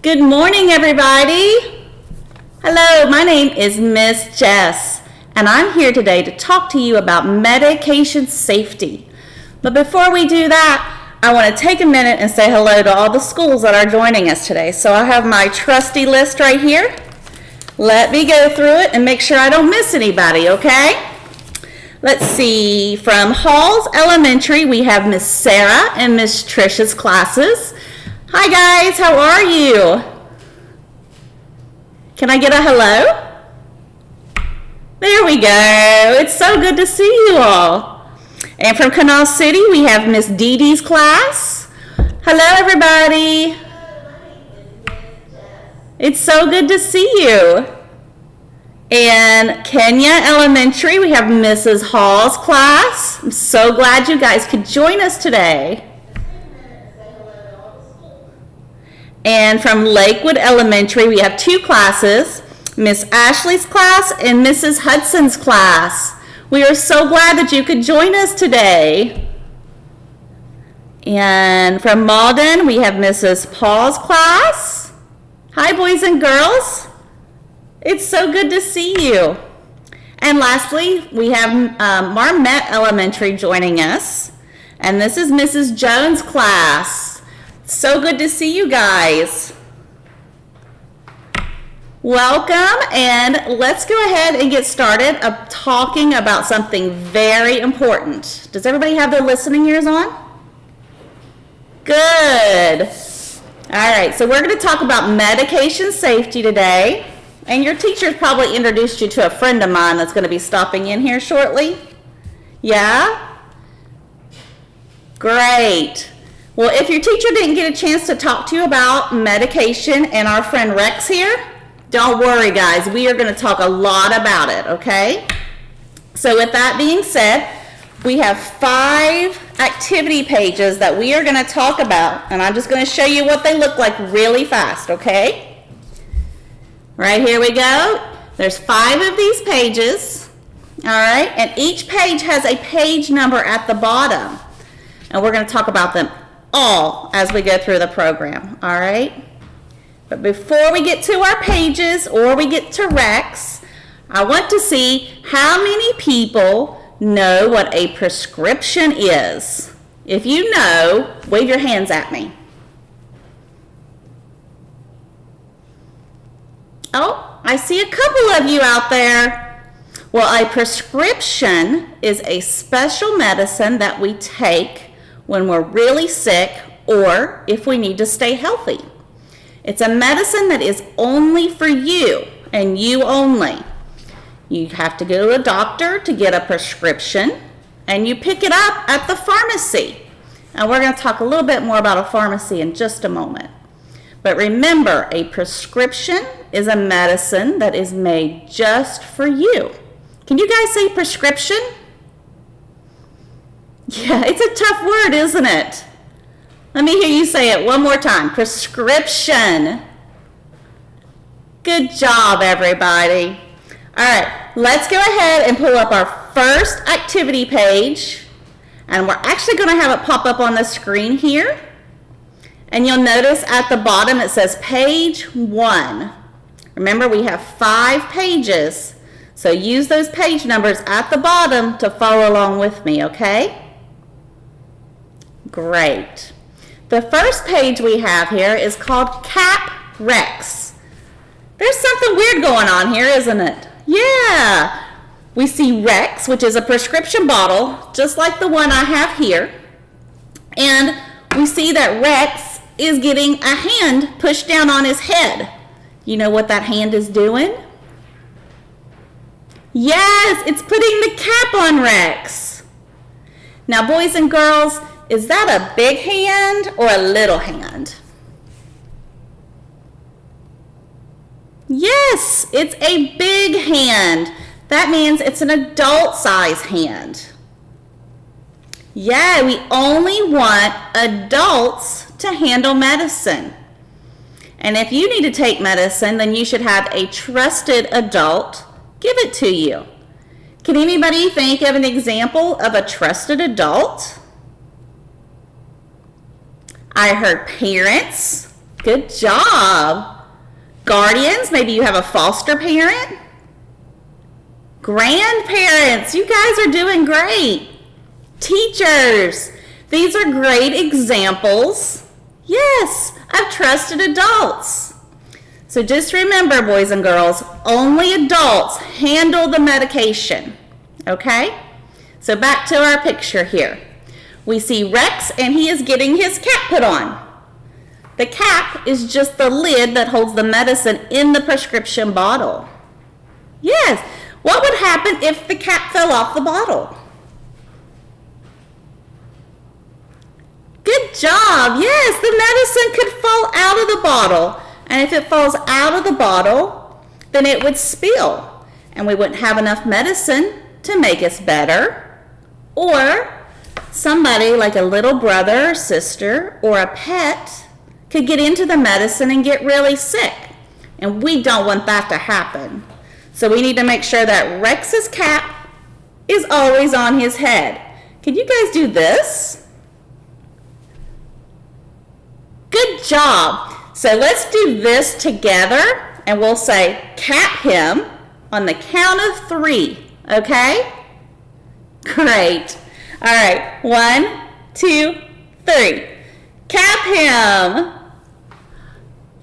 Good morning, everybody. Hello, my name is Miss Jess, and I'm here today to talk to you about medication safety. But before we do that, I want to take a minute and say hello to all the schools that are joining us today. So I have my trusty list right here. Let me go through it and make sure I don't miss anybody, okay? Let's see, from Halls Elementary, we have Miss Sarah and Miss Trisha's classes. Hi guys, how are you? Can I get a hello? There we go. It's so good to see you all. And from Canal City, we have Miss Dee Dee's class. Hello everybody. It's so good to see you. And Kenya Elementary, we have Mrs. Hall's class. I'm so glad you guys could join us today. And from Lakewood Elementary, we have two classes, Miss Ashley's class and Mrs. Hudson's class. We are so glad that you could join us today. And from Malden, we have Mrs. Paul's class. Hi, boys and girls. It's so good to see you. And lastly, we have Marmette Elementary joining us. And this is Mrs. Jones' class. So good to see you guys. Welcome, and let's go ahead and get started talking about something very important. Does everybody have their listening ears on? Good. All right, so we're going to talk about medication safety today. And your teacher's probably introduced you to a friend of mine that's going to be stopping in here shortly. Yeah? Great. Well, if your teacher didn't get a chance to talk to you about medication and our friend Rex here, don't worry, guys. We are going to talk a lot about it, okay? So with that being said, we have 5 activity pages that we are going to talk about, and I'm just going to show you what they look like really fast, okay? Right, here we go. There's 5 of these pages, all right? And each page has a page number at the bottom, and we're going to talk about them all as we go through the program, all right? But before we get to our pages or we get to Rex, I want to see how many people know what a prescription is. If you know, wave your hands at me. Oh, I see a couple of you out there. Well, a prescription is a special medicine that we take when we're really sick or if we need to stay healthy. It's a medicine that is only for you and you only. You have to go to a doctor to get a prescription, and you pick it up at the pharmacy. And we're going to talk a little bit more about a pharmacy in just a moment. But remember, a prescription is a medicine that is made just for you. Can you guys say prescription? Yeah, it's a tough word, isn't it? Let me hear you say it one more time. Prescription. Good job, everybody. All right, let's go ahead and pull up our first activity page. And we're actually going to have it pop up on the screen here. And you'll notice at the bottom it says page 1. Remember, we have 5 pages. So use those page numbers at the bottom to follow along with me, okay? Great. The first page we have here is called Cap Rex. There's something weird going on here, isn't it? Yeah. We see Rex, which is a prescription bottle, just like the one I have here. And we see that Rex is getting a hand pushed down on his head. You know what that hand is doing? Yes, it's putting the cap on Rex. Now, boys and girls, is that a big hand or a little hand? Yes, it's a big hand. That means it's an adult size hand. Yeah, we only want adults to handle medicine. And if you need to take medicine, then you should have a trusted adult give it to you. Can anybody think of an example of a trusted adult? I heard parents, Good job. Guardians, maybe you have a foster parent. Grandparents, you guys are doing great. Teachers, these are great examples. Yes, of trusted adults. So just remember, boys and girls, only adults handle the medication, okay? So back to our picture here. We see Rex and he is getting his cap put on. The cap is just the lid that holds the medicine in the prescription bottle. Yes, what would happen if the cap fell off the bottle? Good job. Yes, the medicine could fall out of the bottle. And if it falls out of the bottle, then it would spill. And we wouldn't have enough medicine to make us better. Or somebody like a little brother or sister or a pet could get into the medicine and get really sick. And we don't want that to happen. So we need to make sure that Rex's cap is always on his head. Can you guys do this? Good job. So let's do this together and we'll say cap him on the count of 3, okay? Great. All right, 1, 2, 3. Cap him.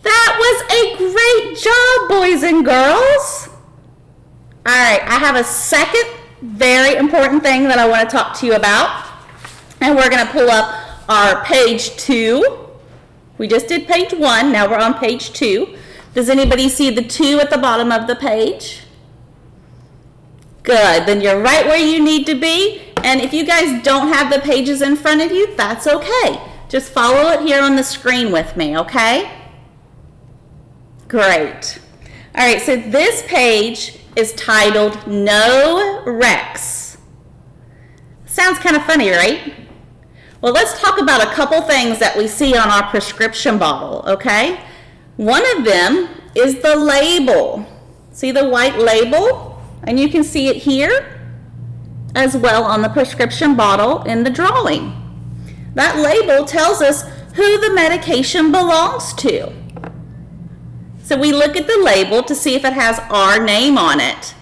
That was a great job, boys and girls. All right, I have a second very important thing that I want to talk to you about. And we're going to pull up our page 2. We just did page 1, now we're on page 2. Does anybody see the 2 at the bottom of the page? Good, then you're right where you need to be. And if you guys don't have the pages in front of you, that's okay. Just follow it here on the screen with me, okay? Great. All right, so this page is titled No Rex. Sounds kind of funny, right? Well, let's talk about a couple things that we see on our prescription bottle, okay? One of them is the label. See the white label? And you can see it here as well on the prescription bottle in the drawing. That label tells us who the medication belongs to. So we look at the label to see if it has our name on it.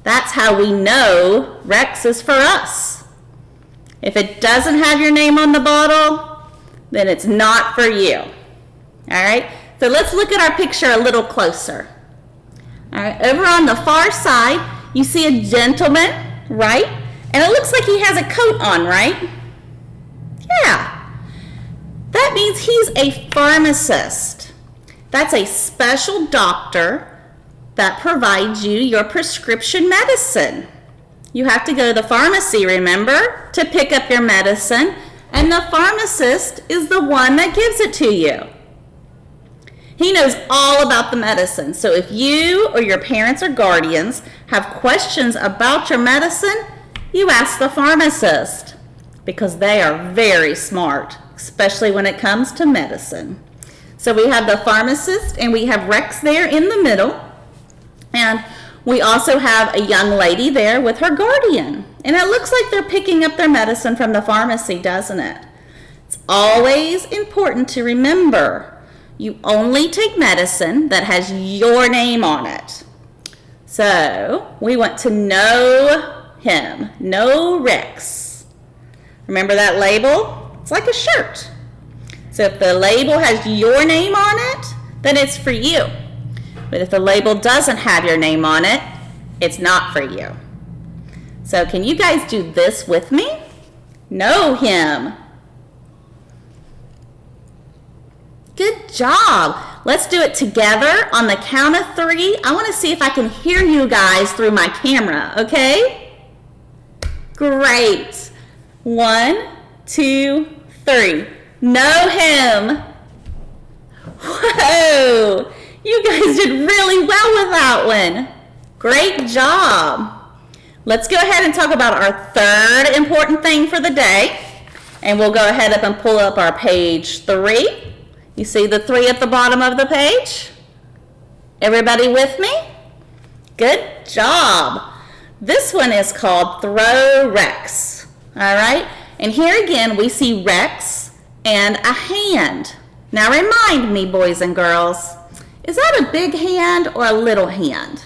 That's how we know Rex is for us. If it doesn't have your name on the bottle, then it's not for you. All right, so let's look at our picture a little closer. All right, over on the far side, you see a gentleman, right? And it looks like he has a coat on, right? Yeah. That means he's a pharmacist. That's a special doctor that provides you your prescription medicine. You have to go to the pharmacy, remember, to pick up your medicine, and the pharmacist is the one that gives it to you. He knows all about the medicine, so if you or your parents or guardians have questions about your medicine, you ask the pharmacist, because they are very smart, especially when it comes to medicine. So we have the pharmacist, and we have Rex there in the middle, and we also have a young lady there with her guardian. And it looks like they're picking up their medicine from the pharmacy, doesn't it? It's always important to remember, you only take medicine that has your name on it. So we want to know him, know Rex. Remember that label? It's like a shirt. So if the label has your name on it, then it's for you. But if the label doesn't have your name on it, it's not for you. So can you guys do this with me? Know him. Good job. Let's do it together on the count of 3. I want to see if I can hear you guys through my camera, okay? Great. 1, 2, 3. Know him. Whoa. You guys did really well with that one. Great job. Let's go ahead and talk about our third important thing for the day. And we'll go ahead and pull up our page 3. You see the 3 at the bottom of the page? Everybody with me? Good job. This one is called Throw Rex. All right? And here again we see Rex and a hand. Now remind me, boys and girls, is that a big hand or a little hand?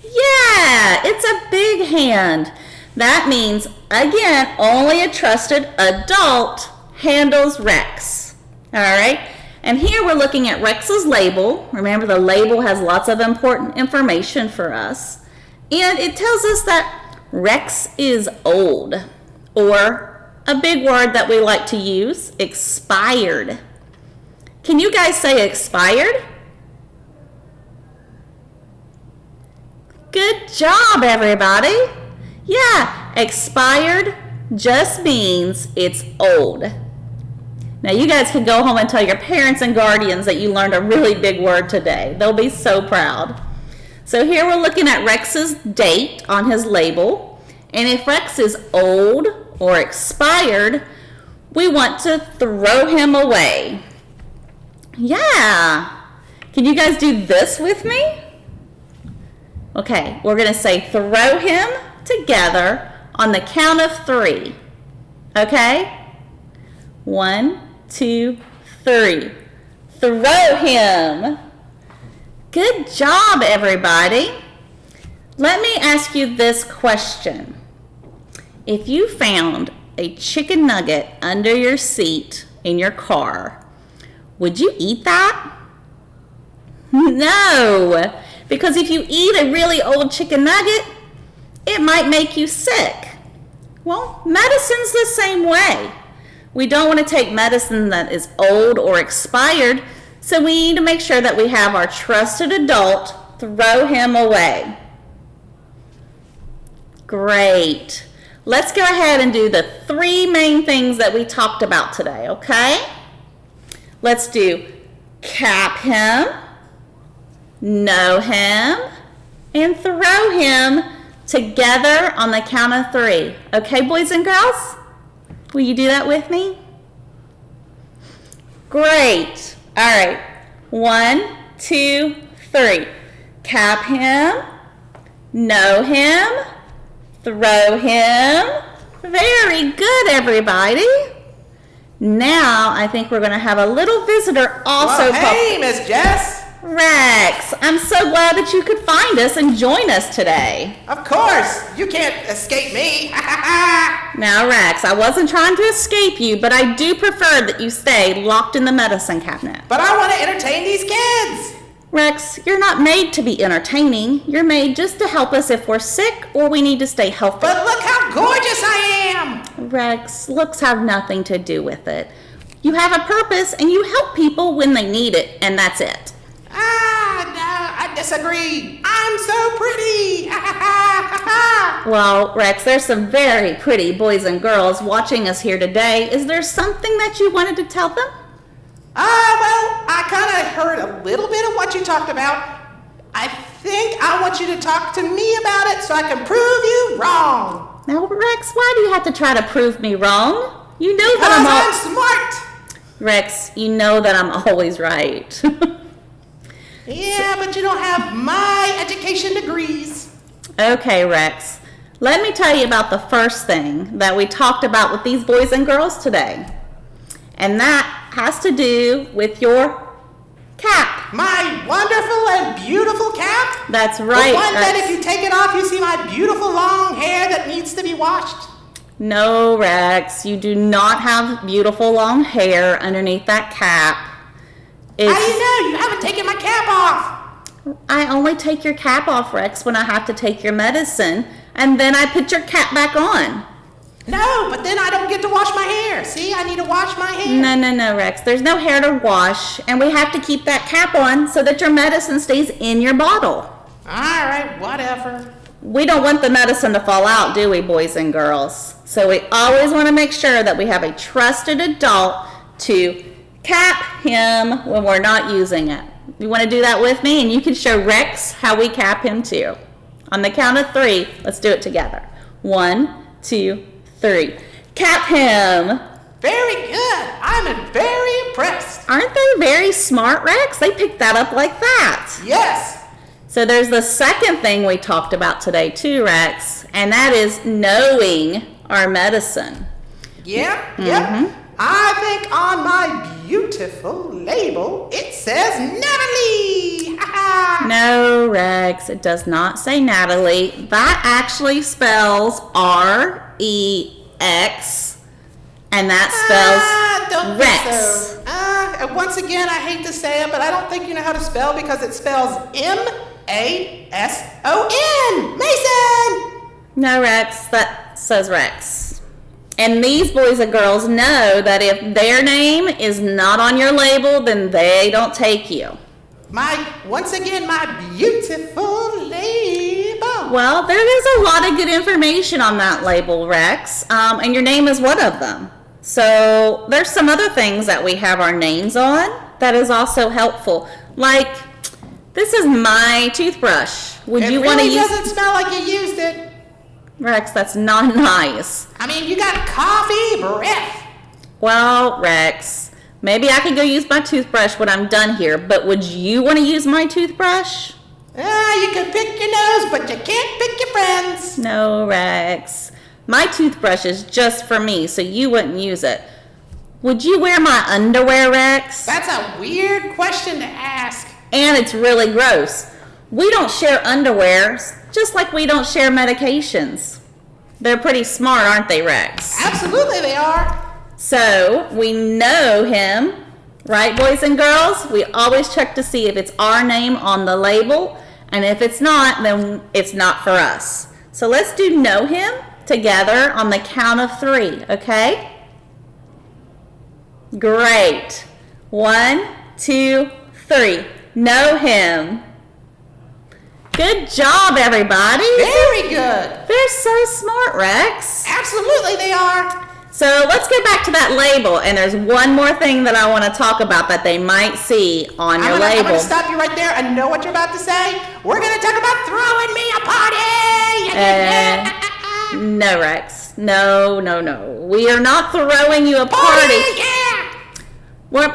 Yeah, it's a big hand. That means, again, only a trusted adult handles Rex. All right? And here we're looking at Rex's label. Remember, the label has lots of important information for us. And it tells us that Rex is old, or a big word that we like to use, expired. Can you guys say expired? Good job, everybody. Yeah, expired just means it's old. Now you guys can go home and tell your parents and guardians that you learned a really big word today. They'll be so proud. So here we're looking at Rex's date on his label. And if Rex is old or expired, we want to throw him away. Yeah. Can you guys do this with me? Okay, we're going to say throw him together on the count of 3. Okay? 1, 2, 3. Throw him. Good job, everybody. Let me ask you this question. If you found a chicken nugget under your seat in your car, would you eat that? No, because if you eat a really old chicken nugget, it might make you sick. Well, medicine's the same way. We don't want to take medicine that is old or expired, so we need to make sure that we have our trusted adult throw him away. Great. Let's go ahead and do the 3 main things that we talked about today, okay? Let's do cap him, know him, and throw him together on the count of 3. Okay, boys and girls? Will you do that with me? Great. All right. 1, 2, 3. Cap him, know him, throw him. Very good, everybody. Now, I think we're going to have a little visitor also. Well, hey, Miss Jess. Rex, I'm so glad that you could find us and join us today. Of course. You can't escape me. Now, Rex, I wasn't trying to escape you, but I do prefer that you stay locked in the medicine cabinet. But I want to entertain these kids. Rex, you're not made to be entertaining. You're made just to help us if we're sick or we need to stay healthy. But look how gorgeous I am. Rex, looks have nothing to do with it. You have a purpose and you help people when they need it, and that's it. No, I disagree. I'm so pretty. Well, Rex, there's some very pretty boys and girls watching us here today. Is there something that you wanted to tell them? Well, I kind of heard a little bit of what you talked about. I think I want you to talk to me about it so I can prove you wrong. Now, Rex, why do you have to try to prove me wrong? You know because that I'm smart. Rex, you know that I'm always right. Yeah, but you don't have my education degrees. Okay, Rex. Let me tell you about the first thing that we talked about with these boys and girls today. And that has to do with your cap. My wonderful and beautiful cap? That's right. The one that if you take it off, you see my beautiful long hair that needs to be washed. No, Rex, you do not have beautiful long hair underneath that cap. How do you know? You haven't taken my cap off. I only take your cap off, Rex, when I have to take your medicine, and then I put your cap back on. No, but then I don't get to wash my hair. See, I need to wash my hair. No, Rex. There's no hair to wash, and we have to keep that cap on so that your medicine stays in your bottle. All right, whatever. We don't want the medicine to fall out, do we, boys and girls? So we always want to make sure that we have a trusted adult to cap him when we're not using it. You want to do that with me? And you can show Rex how we cap him too. On the count of 3, let's do it together. 1, 2, 3. Cap him. Very good. I'm very impressed. Aren't they very smart, Rex? They picked that up like that. Yes. So there's the second thing we talked about today too, Rex, and that is knowing our medicine. Yep. I think on my beautiful label, it says Natalie. No, Rex, it does not say Natalie. That actually spells R-E-X, and that spells Don't Rex. think so. Once again, I hate to say it, but I don't think you know how to spell because it spells M-A-S-O-N. Mason! No, Rex, that says Rex. And these boys and girls know that if their name is not on your label, then they don't take you. Once again, my beautiful label. Well, there is a lot of good information on that label, Rex, and your name is one of them. So there's some other things that we have our names on that is also helpful. Like, this is my toothbrush. Would you want to use? It really doesn't smell like you used it. Rex, that's not nice. I mean, you got coffee breath. Well, Rex, maybe I could go use my toothbrush when I'm done here, but would you want to use my toothbrush? You can pick your nose, but you can't pick your friends. No, Rex. My toothbrush is just for me, so you wouldn't use it. Would you wear my underwear, Rex? That's a weird question to ask. And it's really gross. We don't share underwear, just like we don't share medications. They're pretty smart, aren't they, Rex? Absolutely they are. So, we know him, right, boys and girls? We always check to see if it's our name on the label, and if it's not, then it's not for us. So let's do know him together on the count of 3, okay? Great. 1, 2, 3. Know him. Good job, everybody. Very good. They're so smart, Rex. Absolutely they are. So let's get back to that label, and there's one more thing that I want to talk about that they might see on your label. I'm going to stop you right there. I know what you're about to say. We're going to talk about throwing me a party. No, Rex. No. We are not throwing you a party. Yeah. We are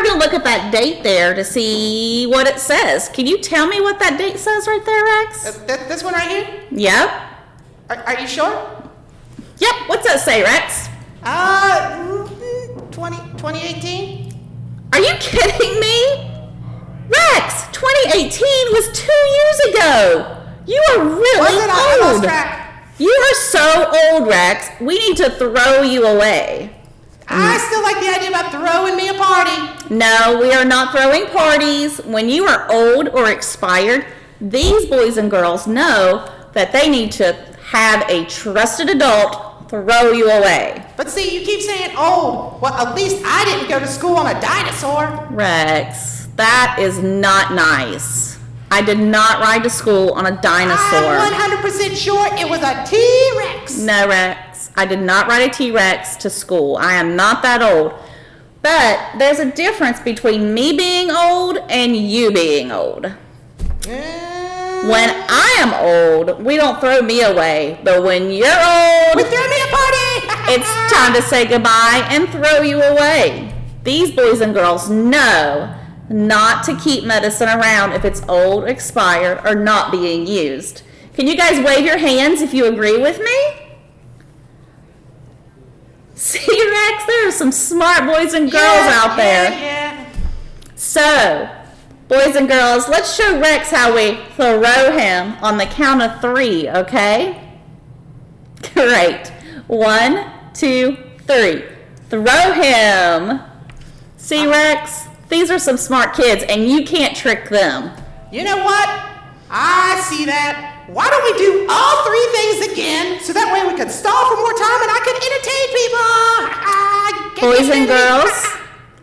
going to look at that date there to see what it says. Can you tell me what that date says right there, Rex? This one right here? Yep. Are you sure? Yep. What's that say, Rex? 2018? Are you kidding me? Rex, 2018 was 2 years ago. You are really I old. lost track. You are so old, Rex. We need to throw you away. I still like the idea about throwing me a party. No, we are not throwing parties. When you are old or expired, these boys and girls know that they need to have a trusted adult throw you away. But see, you keep saying old. Well, at least I didn't go to school on a dinosaur. Rex, that is not nice. I did not ride to school on a dinosaur. I'm 100% sure it was a T-Rex. No, Rex. I did not ride a T-Rex to school. I am not that old. But there's a difference between me being old and you being old. When I am old, we don't throw me away. But when you're old, We threw me a party. it's time to say goodbye and throw you away. These boys and girls know not to keep medicine around if it's old, expired, or not being used. Can you guys wave your hands if you agree with me? See, Rex, there are some smart boys and girls out there. Yeah. So, boys and girls, let's show Rex how we throw him on the count of 3, okay? Great. 1, 2, 3. Throw him. See, Rex? These are some smart kids, and you can't trick them. You know what? I see that. Why don't we do all 3 things again so that way we can stall for more time and I can entertain people?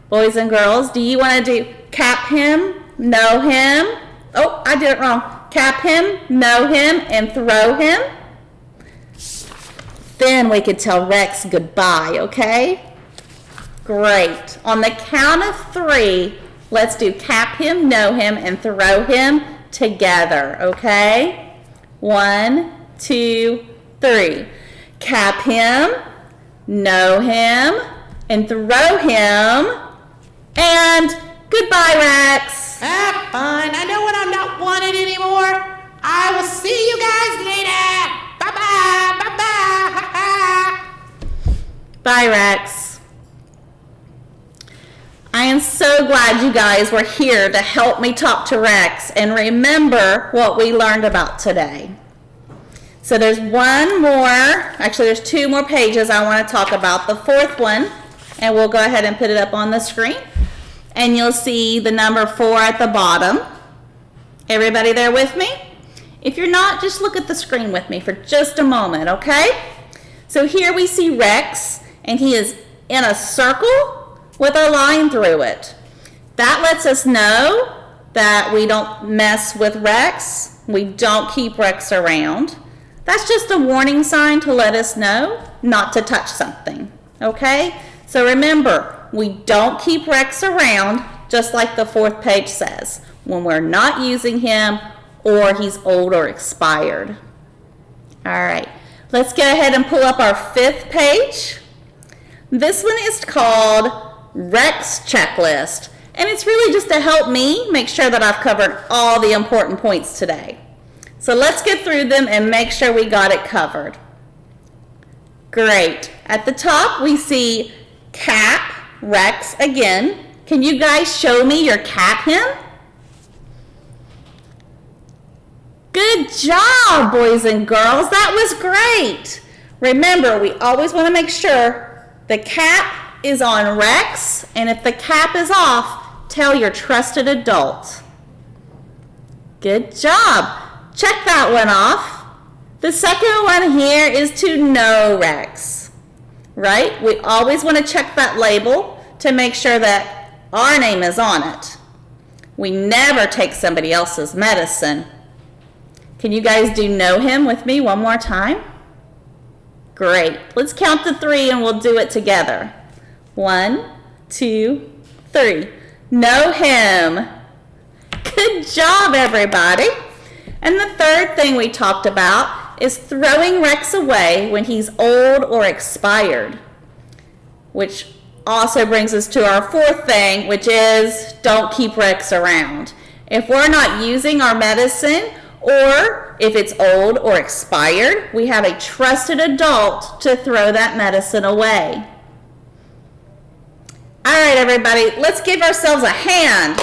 Boys and girls, do you want to do cap him, know him? Oh, I did it wrong. Cap him, know him, and throw him. Then we could tell Rex goodbye, okay? Great. On the count of 3, let's do cap him, know him, and throw him together, okay? 1, 2, 3. Cap him, know him, and throw him. And goodbye, Rex. Fine. I know when I'm not wanted anymore. I will see you guys later. Bye-bye. Bye-bye. Bye, Rex. I am so glad you guys were here to help me talk to Rex and remember what we learned about today. So there's one more, actually there's two more pages I want to talk about. The fourth one, and we'll go ahead and put it up on the screen. And you'll see the number 4 at the bottom. Everybody there with me? If you're not, just look at the screen with me for just a moment, okay? So here we see Rex, and he is in a circle with a line through it. That lets us know that we don't mess with Rex. We don't keep Rex around. That's just a warning sign to let us know not to touch something, okay? So remember, we don't keep Rex around, just like the 4th page says, when we're not using him or he's old or expired. All right, let's go ahead and pull up our 5th page. This one is called Rex Checklist, and it's really just to help me make sure that I've covered all the important points today. So let's get through them and make sure we got it covered. Great. At the top, we see cap, Rex again. Can you guys show me your cap him? Good job, boys and girls. That was great. Remember, we always want to make sure the cap is on Rex, and if the cap is off, tell your trusted adult. Good job. Check that one off. The second one here is to know Rex, right? We always want to check that label to make sure that our name is on it. We never take somebody else's medicine. Can you guys do know him with me one more time? Great. Let's count to 3 and we'll do it together. 1, 2, 3. Know him. Good job, everybody. And the third thing we talked about is throwing Rex away when he's old or expired, which also brings us to our 4th thing, which is don't keep Rex around. If we're not using our medicine, or if it's old or expired, we have a trusted adult to throw that medicine away. All right, everybody, let's give ourselves a hand.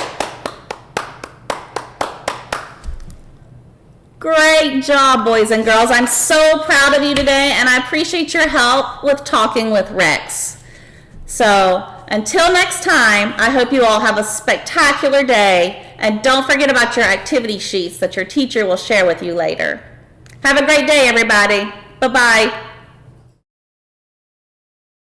Great job, boys and girls. I'm so proud of you today, and I appreciate your help with talking with Rex. So until next time, I hope you all have a spectacular day, and don't forget about your activity sheets that your teacher will share with you later. Have a great day, everybody. Bye-bye.